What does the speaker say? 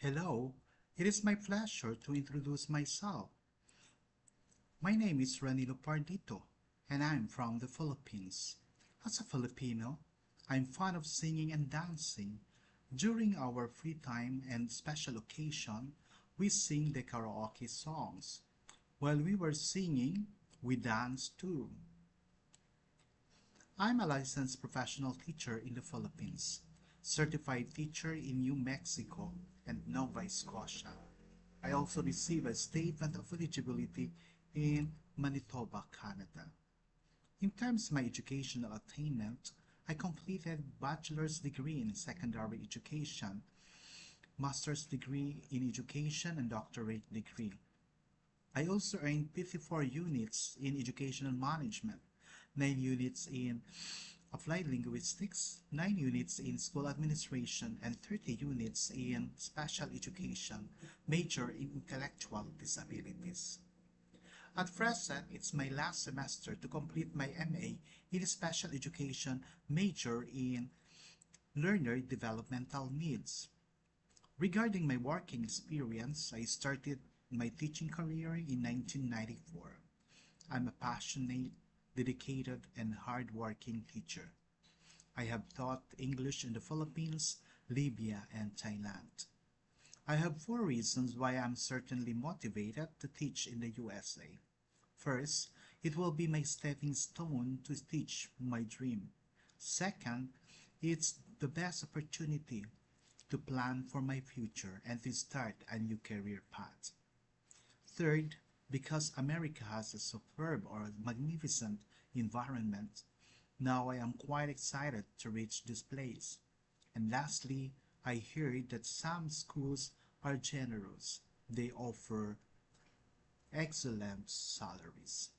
Hello, it is my pleasure to introduce myself. My name is Ranilo Pardito, and I'm from the Philippines. As a Filipino, I'm fond of singing and dancing. During our free time and special occasion, we sing the karaoke songs. While we were singing, we danced too. I'm a licensed professional teacher in the Philippines, certified teacher in New Mexico and Nova Scotia. I also received a statement of eligibility in Manitoba, Canada. In terms of my educational attainment, I completed bachelor's degree in secondary education, master's degree in education, and doctorate degree. I also earned 54 units in educational management, 9 units in applied linguistics, 9 units in school administration, and 30 units in special education, major in intellectual disabilities. At present, it's my last semester to complete my MA in special education, major in learner developmental needs. Regarding my working experience, I started my teaching career in 1994. I'm a passionate, dedicated, and hardworking teacher. I have taught English in the Philippines, Libya, and Thailand. I have four reasons why I'm certainly motivated to teach in the USA. First, it will be my stepping stone to teach my dream. Second, it's the best opportunity to plan for my future and to start a new career path. Third, because America has a superb or magnificent environment, now I am quite excited to reach this place. And lastly, I heard that some schools are generous. They offer excellent salaries.